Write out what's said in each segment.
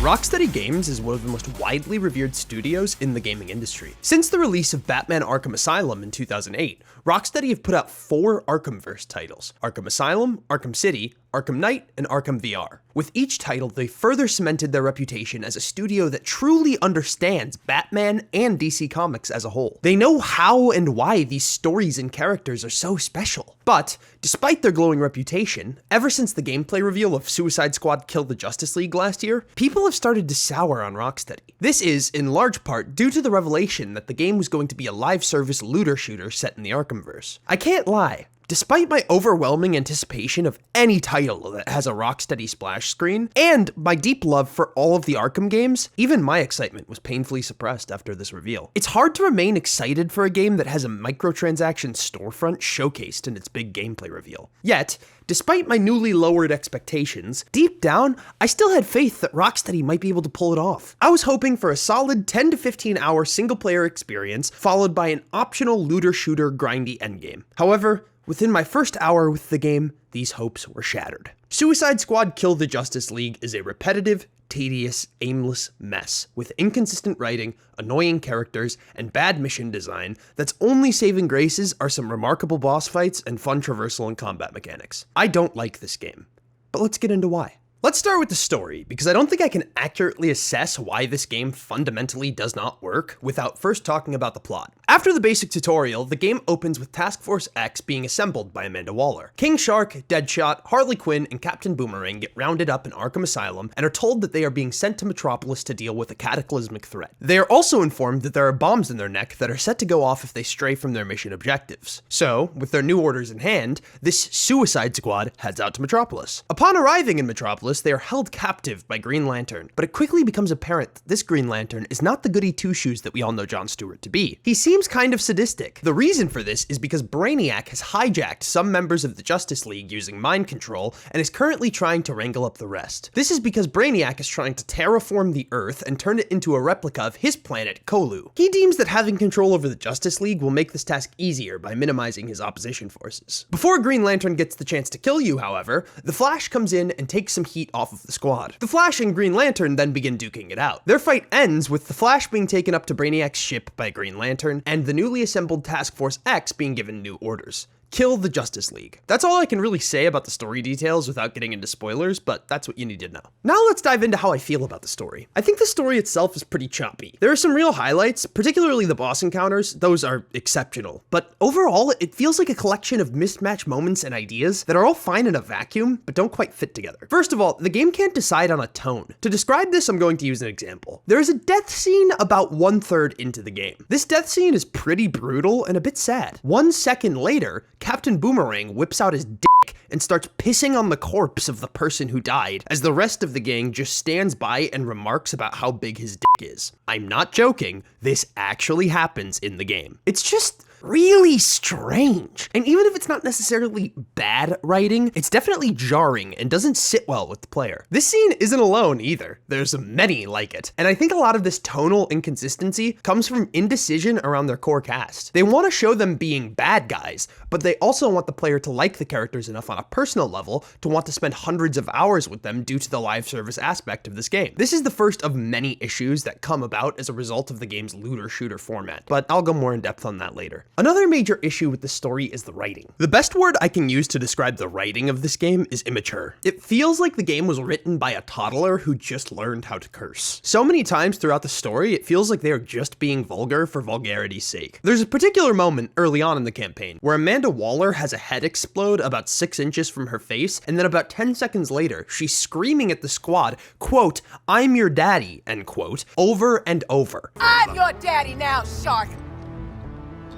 Rocksteady Games is one of the most widely revered studios in the gaming industry. Since the release of Batman Arkham Asylum in 2008, Rocksteady have put out 4 Arkhamverse titles: Arkham Asylum, Arkham City, Arkham Knight, and Arkham VR. With each title, they further cemented their reputation as a studio that truly understands Batman and DC Comics as a whole. They know how and why these stories and characters are so special. But, despite their glowing reputation, ever since the gameplay reveal of Suicide Squad Kill the Justice League last year, people have started to sour on Rocksteady. This is, in large part, due to the revelation that the game was going to be a live service looter shooter set in the Arkhamverse. I can't lie. Despite my overwhelming anticipation of any title that has a Rocksteady splash screen, and my deep love for all of the Arkham games, even my excitement was painfully suppressed after this reveal. It's hard to remain excited for a game that has a microtransaction storefront showcased in its big gameplay reveal. Yet, despite my newly lowered expectations, deep down, I still had faith that Rocksteady might be able to pull it off. I was hoping for a solid 10 to 15 hour single player experience, followed by an optional looter shooter grindy endgame. However, within my first hour with the game, these hopes were shattered. Suicide Squad Kill the Justice League is a repetitive, tedious, aimless mess with inconsistent writing, annoying characters, and bad mission design that's only saving graces are some remarkable boss fights and fun traversal and combat mechanics. I don't like this game, but let's get into why. Let's start with the story, because I don't think I can accurately assess why this game fundamentally does not work without first talking about the plot. After the basic tutorial, the game opens with Task Force X being assembled by Amanda Waller. King Shark, Deadshot, Harley Quinn, and Captain Boomerang get rounded up in Arkham Asylum and are told that they are being sent to Metropolis to deal with a cataclysmic threat. They are also informed that there are bombs in their neck that are set to go off if they stray from their mission objectives. So, with their new orders in hand, this Suicide Squad heads out to Metropolis. Upon arriving in Metropolis, they are held captive by Green Lantern, but it quickly becomes apparent that this Green Lantern is not the goody two-shoes that we all know John Stewart to be. He seems kind of sadistic. The reason for this is because Brainiac has hijacked some members of the Justice League using mind control and is currently trying to wrangle up the rest. This is because Brainiac is trying to terraform the Earth and turn it into a replica of his planet, Kolu. He deems that having control over the Justice League will make this task easier by minimizing his opposition forces. Before Green Lantern gets the chance to kill you, however, the Flash comes in and takes some heat off of the squad. The Flash and Green Lantern then begin duking it out. Their fight ends with the Flash being taken up to Brainiac's ship by Green Lantern, and the newly assembled Task Force X being given new orders: kill the Justice League. That's all I can really say about the story details without getting into spoilers, but that's what you need to know. Now let's dive into how I feel about the story. I think the story itself is pretty choppy. There are some real highlights, particularly the boss encounters. Those are exceptional. But overall, it feels like a collection of mismatched moments and ideas that are all fine in a vacuum, but don't quite fit together. First of all, the game can't decide on a tone. To describe this, I'm going to use an example. There is a death scene about 1/3 into the game. This death scene is pretty brutal and a bit sad. 1 second later, Captain Boomerang whips out his dick and starts pissing on the corpse of the person who died, as the rest of the gang just stands by and remarks about how big his dick is. I'm not joking, this actually happens in the game. It's just really strange. And even if it's not necessarily bad writing, it's definitely jarring and doesn't sit well with the player. This scene isn't alone either. There's many like it. And I think a lot of this tonal inconsistency comes from indecision around their core cast. They want to show them being bad guys, but they also want the player to like the characters enough on a personal level to want to spend hundreds of hours with them due to the live service aspect of this game. This is the first of many issues that come about as a result of the game's looter shooter format, but I'll go more in depth on that later. Another major issue with the story is the writing. The best word I can use to describe the writing of this game is immature. It feels like the game was written by a toddler who just learned how to curse. So many times throughout the story, it feels like they are just being vulgar for vulgarity's sake. There's a particular moment early on in the campaign where Amanda Waller has a head explode about 6 inches from her face, and then about 10 seconds later, she's screaming at the squad, quote, "I'm your daddy," end quote, over and over. I'm your daddy now, Shark.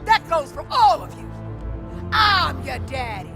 That goes for all of you. I'm your daddy.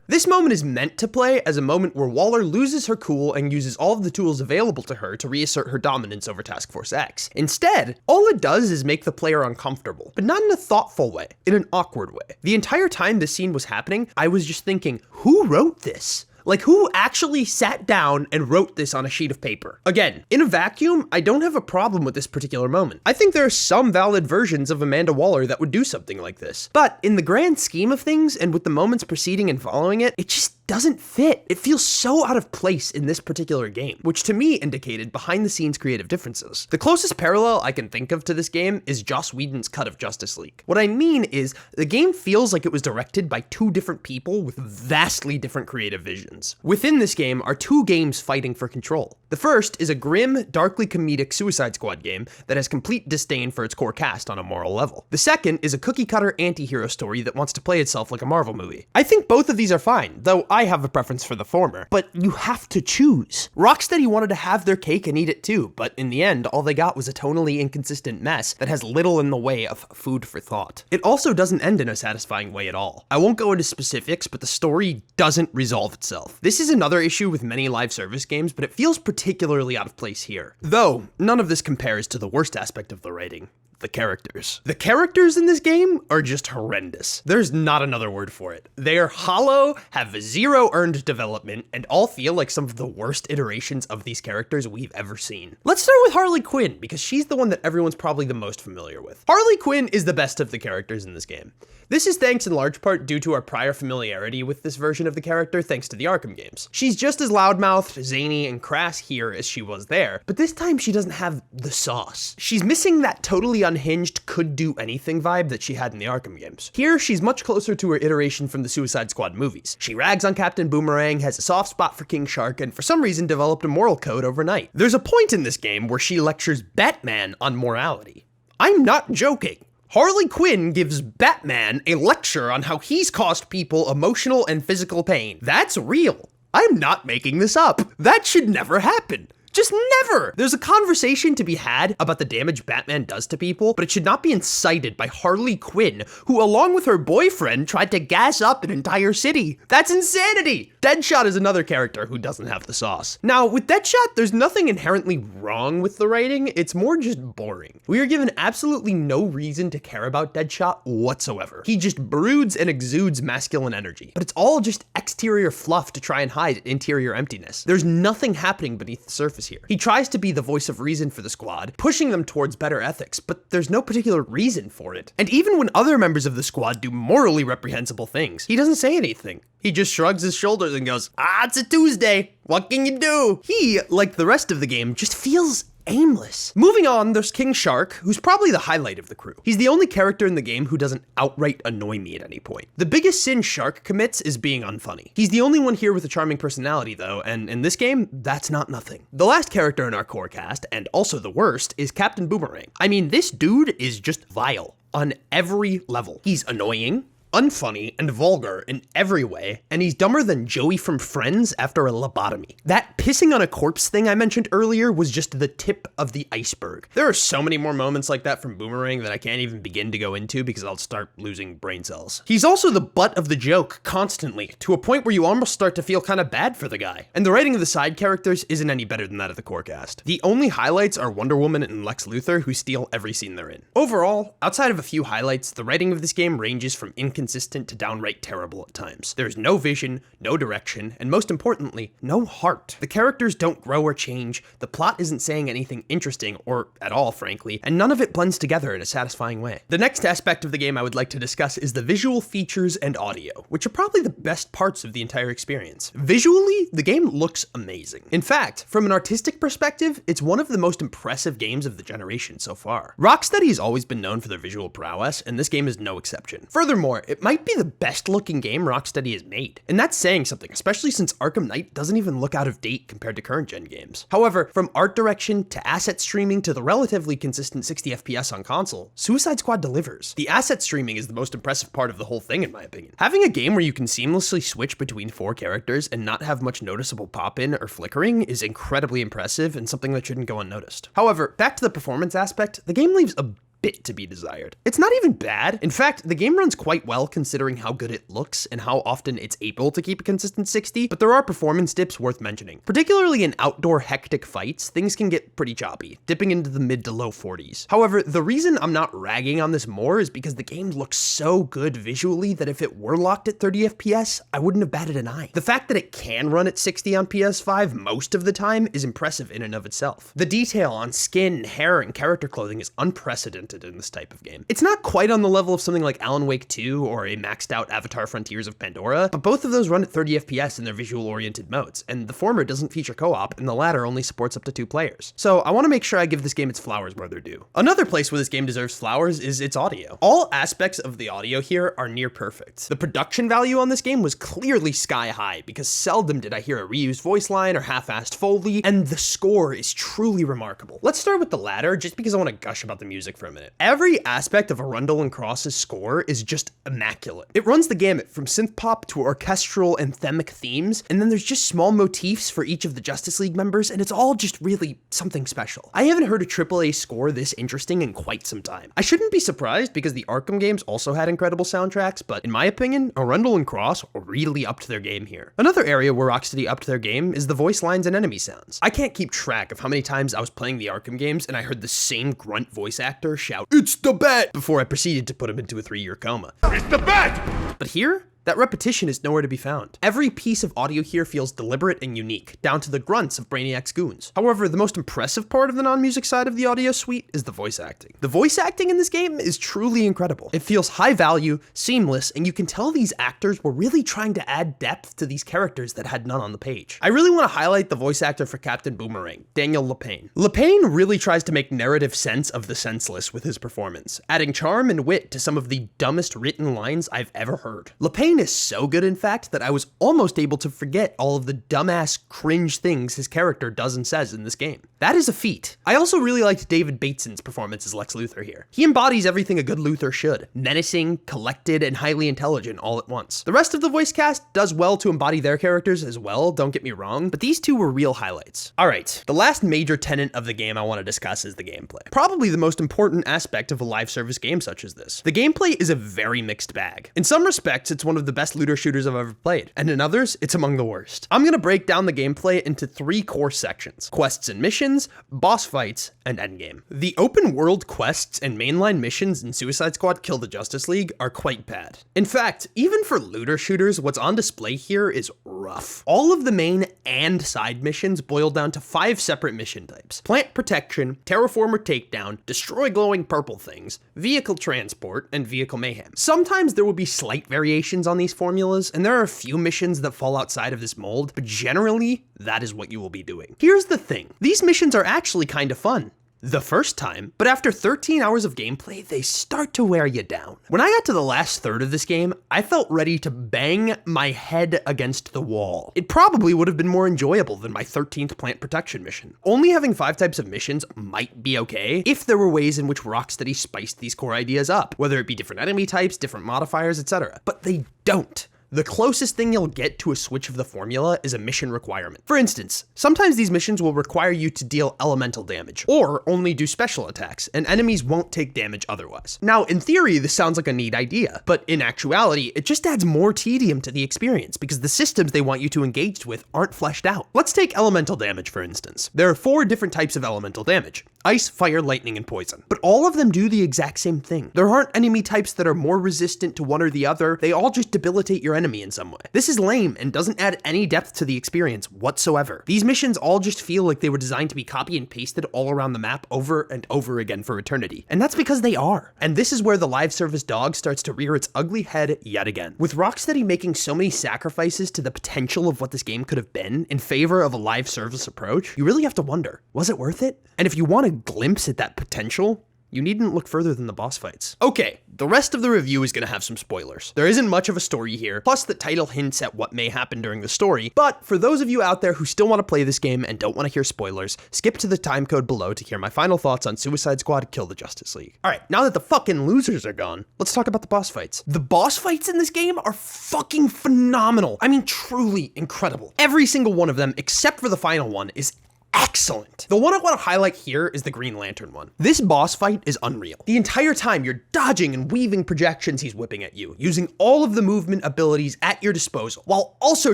This moment is meant to play as a moment where Waller loses her cool and uses all of the tools available to her to reassert her dominance over Task Force X. Instead, all it does is make the player uncomfortable, but not in a thoughtful way, in an awkward way. The entire time this scene was happening, I was just thinking, who wrote this? Like, who actually sat down and wrote this on a sheet of paper? Again, in a vacuum, I don't have a problem with this particular moment. I think there are some valid versions of Amanda Waller that would do something like this. But in the grand scheme of things, and with the moments preceding and following it, it just doesn't fit. It feels so out of place in this particular game, which to me indicated behind the scenes creative differences. The closest parallel I can think of to this game is Joss Whedon's cut of Justice League. What I mean is, the game feels like it was directed by two different people with vastly different creative visions. Within this game are two games fighting for control. The first is a grim, darkly comedic Suicide Squad game that has complete disdain for its core cast on a moral level. The second is a cookie-cutter anti-hero story that wants to play itself like a Marvel movie. I think both of these are fine, though I have a preference for the former, but you have to choose. Rocksteady wanted to have their cake and eat it too, but in the end, all they got was a tonally inconsistent mess that has little in the way of food for thought. It also doesn't end in a satisfying way at all. I won't go into specifics, but the story doesn't resolve itself. This is another issue with many live service games, but it feels particularly out of place here. Though, none of this compares to the worst aspect of the writing. The characters. The characters in this game are just horrendous. There's not another word for it. They are hollow, have zero earned development, and all feel like some of the worst iterations of these characters we've ever seen. Let's start with Harley Quinn, because she's the one that everyone's probably the most familiar with. Harley Quinn is the best of the characters in this game. This is thanks in large part due to our prior familiarity with this version of the character thanks to the Arkham games. She's just as loudmouthed, zany, and crass here as she was there, but this time she doesn't have the sauce. She's missing that totally unhinged, could-do-anything vibe that she had in the Arkham games. Here, she's much closer to her iteration from the Suicide Squad movies. She rags on Captain Boomerang, has a soft spot for King Shark, and for some reason developed a moral code overnight. There's a point in this game where she lectures Batman on morality. I'm not joking. Harley Quinn gives Batman a lecture on how he's caused people emotional and physical pain. That's real. I'm not making this up. That should never happen. Just never! There's a conversation to be had about the damage Batman does to people, but it should not be incited by Harley Quinn, who along with her boyfriend tried to gas up an entire city. That's insanity! Deadshot is another character who doesn't have the sauce. Now, with Deadshot, there's nothing inherently wrong with the writing, it's more just boring. We are given absolutely no reason to care about Deadshot whatsoever. He just broods and exudes masculine energy, but it's all just exterior fluff to try and hide interior emptiness. There's nothing happening beneath the surface here. He tries to be the voice of reason for the squad, pushing them towards better ethics, but there's no particular reason for it. And even when other members of the squad do morally reprehensible things, he doesn't say anything. He just shrugs his shoulders and goes, it's a Tuesday. What can you do? He, like the rest of the game, just feels aimless. Moving on, there's King Shark, who's probably the highlight of the crew. He's the only character in the game who doesn't outright annoy me at any point. The biggest sin Shark commits is being unfunny. He's the only one here with a charming personality though, and in this game, that's not nothing. The last character in our core cast, and also the worst, is Captain Boomerang. I mean, this dude is just vile on every level. He's annoying, unfunny, and vulgar in every way, and he's dumber than Joey from Friends after a lobotomy. That pissing on a corpse thing I mentioned earlier was just the tip of the iceberg. There are so many more moments like that from Boomerang that I can't even begin to go into because I'll start losing brain cells. He's also the butt of the joke constantly, to a point where you almost start to feel kind of bad for the guy. And the writing of the side characters isn't any better than that of the core cast. The only highlights are Wonder Woman and Lex Luthor, who steal every scene they're in. Overall, outside of a few highlights, the writing of this game ranges from inconsistent to downright terrible at times. There's no vision, no direction, and most importantly, no heart. The characters don't grow or change, the plot isn't saying anything interesting, or at all, frankly, and none of it blends together in a satisfying way. The next aspect of the game I would like to discuss is the visual features and audio, which are probably the best parts of the entire experience. Visually, the game looks amazing. In fact, from an artistic perspective, it's one of the most impressive games of the generation so far. Rocksteady has always been known for their visual prowess, and this game is no exception. Furthermore, it might be the best looking game Rocksteady has made. And that's saying something, especially since Arkham Knight doesn't even look out of date compared to current gen games. However, from art direction to asset streaming to the relatively consistent 60 FPS on console, Suicide Squad delivers. The asset streaming is the most impressive part of the whole thing in my opinion. Having a game where you can seamlessly switch between 4 characters and not have much noticeable pop-in or flickering is incredibly impressive and something that shouldn't go unnoticed. However, back to the performance aspect, the game leaves a bit to be desired. It's not even bad. In fact, the game runs quite well considering how good it looks and how often it's able to keep a consistent 60, but there are performance dips worth mentioning. Particularly in outdoor hectic fights, things can get pretty choppy, dipping into the mid to low 40s. However, the reason I'm not ragging on this more is because the game looks so good visually that if it were locked at 30 FPS, I wouldn't have batted an eye. The fact that it can run at 60 on PS5 most of the time is impressive in and of itself. The detail on skin, hair, and character clothing is unprecedented, unprecedented in this type of game. It's not quite on the level of something like Alan Wake 2 or a maxed out Avatar Frontiers of Pandora, but both of those run at 30 FPS in their visual-oriented modes, and the former doesn't feature co-op, and the latter only supports up to 2 players. So I want to make sure I give this game its flowers where they're due. Another place where this game deserves flowers is its audio. All aspects of the audio here are near perfect. The production value on this game was clearly sky high, because seldom did I hear a reused voice line or half-assed Foley, and the score is truly remarkable. Let's start with the latter, just because I want to gush about the music for a minute. Every aspect of Arundel and Cross's score is just immaculate. It runs the gamut from synth pop to orchestral and themic themes, and then there's just small motifs for each of the Justice League members, and it's all just really something special. I haven't heard a AAA score this interesting in quite some time. I shouldn't be surprised because the Arkham games also had incredible soundtracks, but in my opinion, Arundel and Cross really upped their game here. Another area where Rocksteady upped their game is the voice lines and enemy sounds. I can't keep track of how many times I was playing the Arkham games and I heard the same grunt voice actor shout, "It's the Bat!" before I proceeded to put him into a 3-year coma. It's the Bat! But here, that repetition is nowhere to be found. Every piece of audio here feels deliberate and unique, down to the grunts of Brainiac's goons. However, the most impressive part of the non-music side of the audio suite is the voice acting. The voice acting in this game is truly incredible. It feels high value, seamless, and you can tell these actors were really trying to add depth to these characters that had none on the page. I really want to highlight the voice actor for Captain Boomerang, Daniel Lapine. Lapine really tries to make narrative sense of the senseless with his performance, adding charm and wit to some of the dumbest written lines I've ever heard. Lapine is so good, in fact, that I was almost able to forget all of the dumbass, cringe things his character does and says in this game. That is a feat. I also really liked David Bateson's performance as Lex Luthor here. He embodies everything a good Luthor should. Menacing, collected, and highly intelligent all at once. The rest of the voice cast does well to embody their characters as well, don't get me wrong, but these two were real highlights. Alright, the last major tenet of the game I want to discuss is the gameplay. Probably the most important aspect of a live service game such as this. The gameplay is a very mixed bag. In some respects, it's one of the best looter shooters I've ever played, and in others, it's among the worst. I'm gonna break down the gameplay into 3 core sections: quests and missions, boss fights, and endgame. The open world quests and mainline missions in Suicide Squad Kill the Justice League are quite bad. In fact, even for looter shooters, what's on display here is rough. All of the main and side missions boil down to 5 separate mission types: plant protection, terraformer takedown, destroy glowing purple things, vehicle transport, and vehicle mayhem. Sometimes there will be slight variations on these formulas, and there are a few missions that fall outside of this mold, but generally, that is what you will be doing. Here's the thing, these missions are actually kind of fun. The first time, but after 13 hours of gameplay, they start to wear you down. When I got to the last third of this game, I felt ready to bang my head against the wall. It probably would have been more enjoyable than my 13th plant protection mission. Only having 5 types of missions might be okay if there were ways in which Rocksteady spiced these core ideas up, whether it be different enemy types, different modifiers, etc. But they don't. The closest thing you'll get to a switch of the formula is a mission requirement. For instance, sometimes these missions will require you to deal elemental damage, or only do special attacks, and enemies won't take damage otherwise. Now, in theory, this sounds like a neat idea, but in actuality, it just adds more tedium to the experience because the systems they want you to engage with aren't fleshed out. Let's take elemental damage, for instance. There are 4 different types of elemental damage: ice, fire, lightning, and poison. But all of them do the exact same thing. There aren't enemy types that are more resistant to one or the other, they all just debilitate your enemy in some way. This is lame and doesn't add any depth to the experience whatsoever. These missions all just feel like they were designed to be copy and pasted all around the map over and over again for eternity. And that's because they are. And this is where the live service dog starts to rear its ugly head yet again. With Rocksteady making so many sacrifices to the potential of what this game could have been in favor of a live service approach, you really have to wonder, was it worth it? And if you want a glimpse at that potential, you needn't look further than the boss fights. Okay, the rest of the review is gonna have some spoilers. There isn't much of a story here, plus the title hints at what may happen during the story, but for those of you out there who still want to play this game and don't want to hear spoilers, skip to the timecode below to hear my final thoughts on Suicide Squad Kill the Justice League. Alright, now that the fucking losers are gone, let's talk about the boss fights. The boss fights in this game are fucking phenomenal. I mean, truly incredible. Every single one of them, except for the final one, is excellent. The one I want to highlight here is the Green Lantern one. This boss fight is unreal. The entire time you're dodging and weaving projections he's whipping at you, using all of the movement abilities at your disposal, while also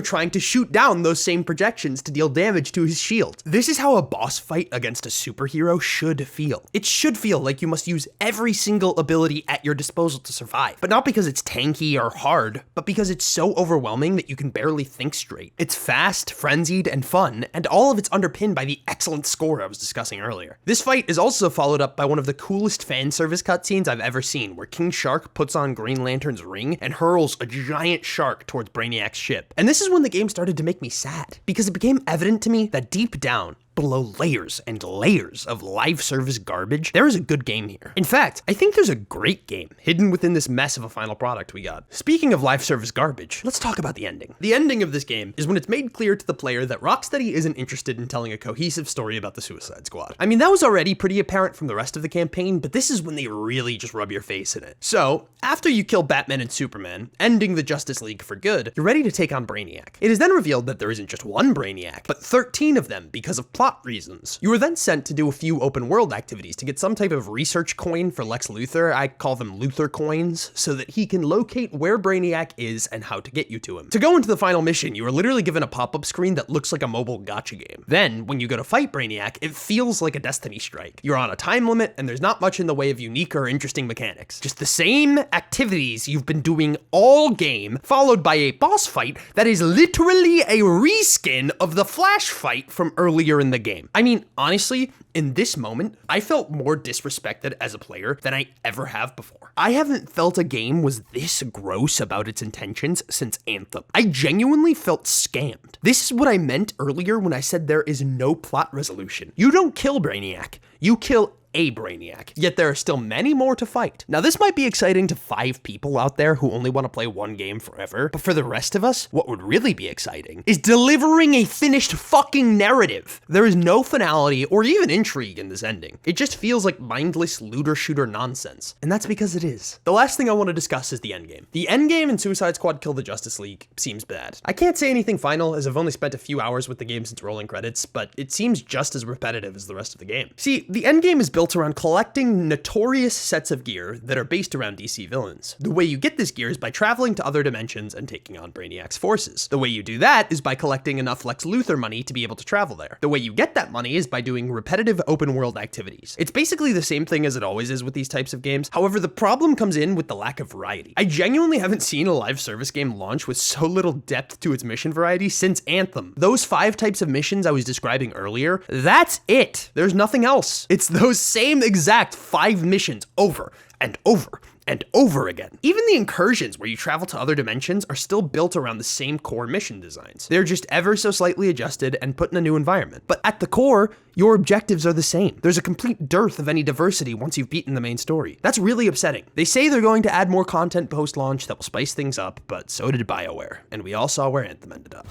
trying to shoot down those same projections to deal damage to his shield. This is how a boss fight against a superhero should feel. It should feel like you must use every single ability at your disposal to survive, but not because it's tanky or hard, but because it's so overwhelming that you can barely think straight. It's fast, frenzied, and fun, and all of it's underpinned by the excellent score I was discussing earlier. This fight is also followed up by one of the coolest fan service cutscenes I've ever seen, where King Shark puts on Green Lantern's ring and hurls a giant shark towards Brainiac's ship. And this is when the game started to make me sad, because it became evident to me that deep down, below layers and layers of live service garbage, there is a good game here. In fact, I think there's a great game hidden within this mess of a final product we got. Speaking of live service garbage, let's talk about the ending. The ending of this game is when it's made clear to the player that Rocksteady isn't interested in telling a cohesive story about the Suicide Squad. I mean, that was already pretty apparent from the rest of the campaign, but this is when they really just rub your face in it. So, after you kill Batman and Superman, ending the Justice League for good, you're ready to take on Brainiac. It is then revealed that there isn't just one Brainiac, but 13 of them because of plot reasons. You were then sent to do a few open world activities to get some type of research coin for Lex Luthor. I call them Luthor coins, so that he can locate where Brainiac is and how to get you to him. To go into the final mission, you are literally given a pop-up screen that looks like a mobile gacha game. Then, when you go to fight Brainiac, it feels like a Destiny strike. You're on a time limit, and there's not much in the way of unique or interesting mechanics. Just the same activities you've been doing all game, followed by a boss fight that is literally a reskin of the Flash fight from earlier in the game. I mean, honestly, in this moment, I felt more disrespected as a player than I ever have before. I haven't felt a game was this gross about its intentions since Anthem. I genuinely felt scammed. This is what I meant earlier when I said there is no plot resolution. You don't kill Brainiac, you kill a Brainiac, yet there are still many more to fight. Now, this might be exciting to 5 people out there who only want to play one game forever, but for the rest of us, what would really be exciting is delivering a finished fucking narrative. There is no finality or even intrigue in this ending. It just feels like mindless looter-shooter nonsense, and that's because it is. The last thing I want to discuss is the endgame. The endgame in Suicide Squad Kill the Justice League seems bad. I can't say anything final, as I've only spent a few hours with the game since rolling credits, but it seems just as repetitive as the rest of the game. See, the endgame is built around collecting notorious sets of gear that are based around DC villains. The way you get this gear is by traveling to other dimensions and taking on Brainiac's forces. The way you do that is by collecting enough Lex Luthor money to be able to travel there. The way you get that money is by doing repetitive open world activities. It's basically the same thing as it always is with these types of games. However, the problem comes in with the lack of variety. I genuinely haven't seen a live service game launch with so little depth to its mission variety since Anthem. Those 5 types of missions I was describing earlier, that's it. There's nothing else. It's those same exact 5 missions over and over and over again. Even the incursions where you travel to other dimensions are still built around the same core mission designs. They're just ever so slightly adjusted and put in a new environment. But at the core, your objectives are the same. There's a complete dearth of any diversity once you've beaten the main story. That's really upsetting. They say they're going to add more content post-launch that will spice things up, but so did BioWare, and we all saw where Anthem ended up.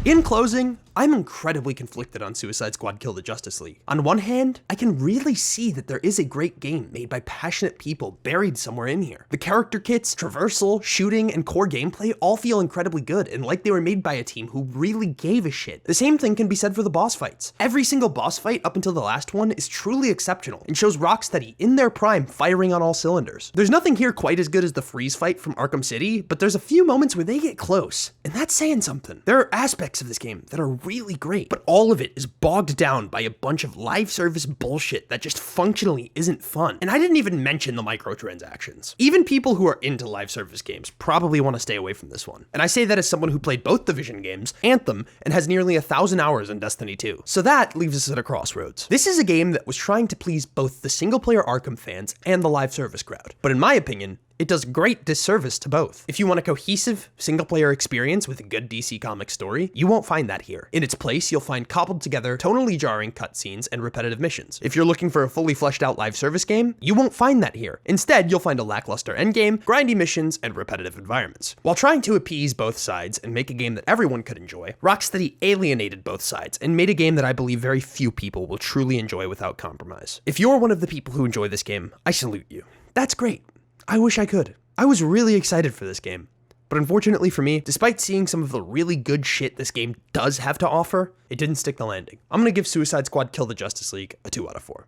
In closing, I'm incredibly conflicted on Suicide Squad Kill the Justice League. On one hand, I can really see that there is a great game made by passionate people buried somewhere in here. The character kits, traversal, shooting, and core gameplay all feel incredibly good and like they were made by a team who really gave a shit. The same thing can be said for the boss fights. Every single boss fight up until the last one is truly exceptional and shows Rocksteady in their prime firing on all cylinders. There's nothing here quite as good as the freeze fight from Arkham City, but there's a few moments where they get close, and that's saying something. There are aspects of this game that are really great, but all of it is bogged down by a bunch of live service bullshit that just functionally isn't fun. And I didn't even mention the microtransactions. Even people who are into live service games probably want to stay away from this one. And I say that as someone who played both Division games, Anthem, and has nearly 1,000 hours in Destiny 2. So that leaves us at a crossroads. This is a game that was trying to please both the single-player Arkham fans and the live service crowd. But in my opinion, it does great disservice to both. If you want a cohesive, single-player experience with a good DC Comics story, you won't find that here. In its place, you'll find cobbled together, tonally jarring cutscenes and repetitive missions. If you're looking for a fully fleshed out live service game, you won't find that here. Instead, you'll find a lackluster endgame, grindy missions, and repetitive environments. While trying to appease both sides and make a game that everyone could enjoy, Rocksteady alienated both sides and made a game that I believe very few people will truly enjoy without compromise. If you're one of the people who enjoy this game, I salute you. That's great. I wish I could. I was really excited for this game. But unfortunately for me, despite seeing some of the really good shit this game does have to offer, it didn't stick the landing. I'm gonna give Suicide Squad Kill the Justice League a 2 out of 4.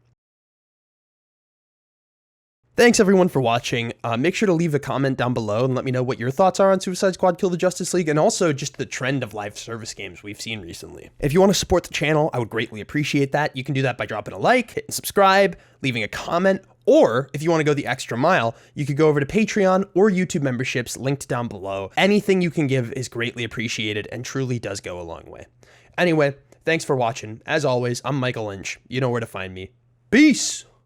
Thanks everyone for watching. Make sure to leave a comment down below and let me know what your thoughts are on Suicide Squad Kill the Justice League and also just the trend of live service games we've seen recently. If you want to support the channel, I would greatly appreciate that. You can do that by dropping a like, hitting subscribe, leaving a comment, Or if you want to go the extra mile, you could go over to Patreon or YouTube memberships linked down below. Anything you can give is greatly appreciated and truly does go a long way. Anyway, thanks for watching. As always, I'm Michael Lynch. You know where to find me. Peace!